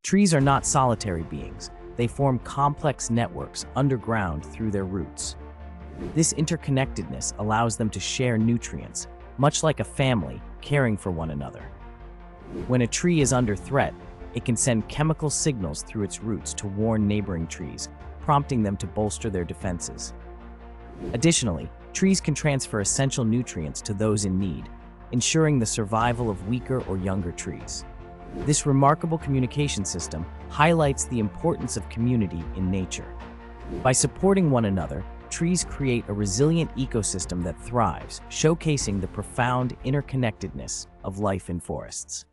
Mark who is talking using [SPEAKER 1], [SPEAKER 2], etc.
[SPEAKER 1] Trees are not solitary beings. They form complex networks underground through their roots. This interconnectedness allows them to share nutrients, much like a family caring for one another. When a tree is under threat, it can send chemical signals through its roots to warn neighboring trees, prompting them to bolster their defenses. Additionally, trees can transfer essential nutrients to those in need, ensuring the survival of weaker or younger trees. This remarkable communication system highlights the importance of community in nature. By supporting one another, trees create a resilient ecosystem that thrives, showcasing the profound interconnectedness of life in forests.